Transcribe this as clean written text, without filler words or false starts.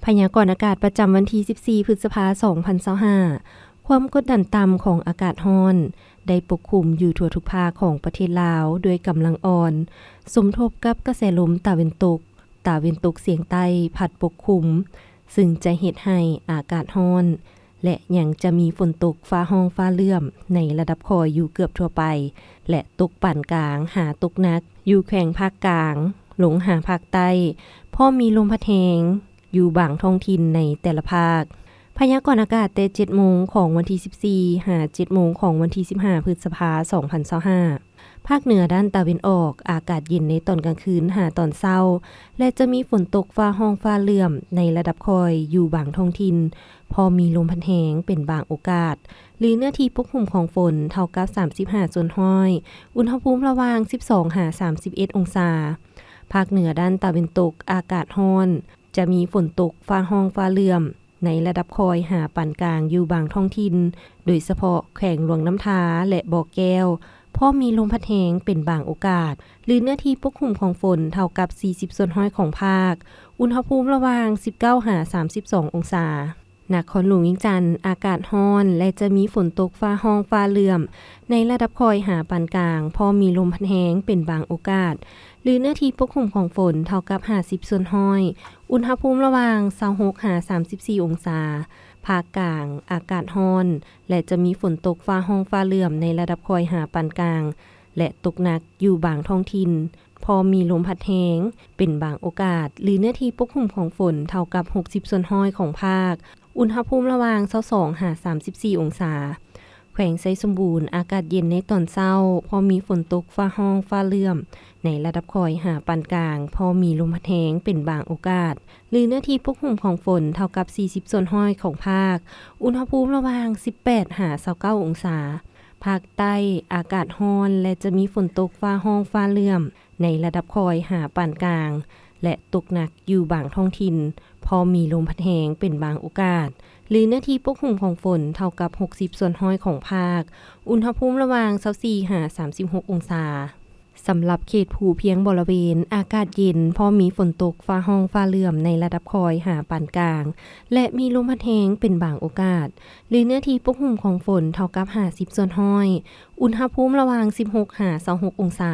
พยากรณ์อากาศประจำวันที่ 14 พฤษภาคม 2025 ความกดดันต่ำของอากาศร้อนได้ปกคลุมอยู่ทั่วทุกภาคของประเทศลาวด้วยกำลังอ่อนสมทบกับกระแสลมตะวันตกเฉียงใต้พัดปกคลุมซึ่งจะเฮ็ดให้อากาศร้อนและยังจะมีฝนตกฟ้าร้องฟ้าเหลื่อมในระดับคอยอยู่เกือบทั่วไปและตกปานกลางหาตกหนักอยู่แขวงภาคกลางลงหาภาคใต้พอมีลมพัดแรงอยู่บางท้องถิ่นในแต่ละภาคพยากรณ์อากาศแต่ 7 โมงของวันที่ 14 หา 7 โมงของวันที่ 15 พฤษภาคม 2025 ภาคเหนือด้านตะวันออกอากาศเย็นในตอนกลางคืนหาตอนเช้าและจะมีฝนตกฟ้าร้องฟ้าเหลื่อมในระดับคอยอยู่บางท้องถิ่นพอมีลมพัดแรงเป็นบางโอกาสหรือเนื้อที่ปกคลุมของฝนเท่ากับ 35 ส่วนห้อยอุณหภูมิระหว่าง 12 หา 31 องศาภาคเหนือด้านตะวันตกอากาศร้อนจะมีฝนตกฟ้าร้องฟ้าเหลื่อมในระดับคอยหาปานกลางอยู่บางท้องถิ่นโดยเฉพาะแขวงหลวงน้ำทาและบ่อแก้วพอมีลมพัดแรงเป็นบางโอกาสหรือเนื้อที่ปกคลุมของฝนเท่ากับ 40 ส่วนห้อยของภาคอุณหภูมิระหว่าง 19 หา 32 องศานครหลวงวิงจันทร์อากาศร้อนและจะมีฝนตกฟ้าร้องฟ้าเหลื่อมในระดับคอยหาปานกลางพอมีลมพัดแรงเป็นบางโอกาสหรือเนื้อที่ปกคลุมของฝนเท่ากับ 50 ส่วนห้อยอุณหภูมิระหว่าง 26 หา 34 องศาภาคกลางอากาศร้อนและจะมีฝนตกฟ้าร้องฟ้าเหลื่อมในระดับคอยหาปานกลางและตกหนักอยู่บางท้องถิ่นพอมีลมพัดแรงเป็นบางโอกาสหรือเนื้อที่ปกคลุมของฝนเท่ากับ 60 ส่วนห้อยของภาคอุณหภูมิระหว่าง 22 หา 34 องศาแขวงไซสมบูรณ์อากาศเย็นในตอนเช้าพอมีฝนตกฟ้าร้องฟ้าเหลื่อมในระดับคอยหาปานกลางพอมีลมพัดแรงเป็นบางโอกาสหรือเนื้อที่ปกคลุมของฝนเท่ากับ 40 ส่วนห้อยของภาคอุณหภูมิระหว่าง 18 หา 29 องศาภาคใต้อากาศร้อนและจะมีฝนตกฟ้าร้องฟ้าเหลื่อมในระดับคอยหาปานกลางและตกหนักอยู่บางท้องถิ่นพอมีลมพัดแรงเป็นบางโอกาสหรือเนื้อที่ปกคลุมของฝนเท่ากับ 60 ส่วนห้อยของภาคอุณหภูมิระหว่าง 24 หา 36 องศาสำหรับเขตภูเพียงบริเวณอากาศเย็นพอมีฝนตกฟ้าร้องฟ้าเหลื่อมในระดับคอยหาปานกลางและมีลมพัดแรงเป็นบางโอกาสหรือเนื้อที่ปกคลุมของฝนเท่ากับ 50 ส่วนห้อยอุณหภูมิระหว่าง 16 หา 26 องศา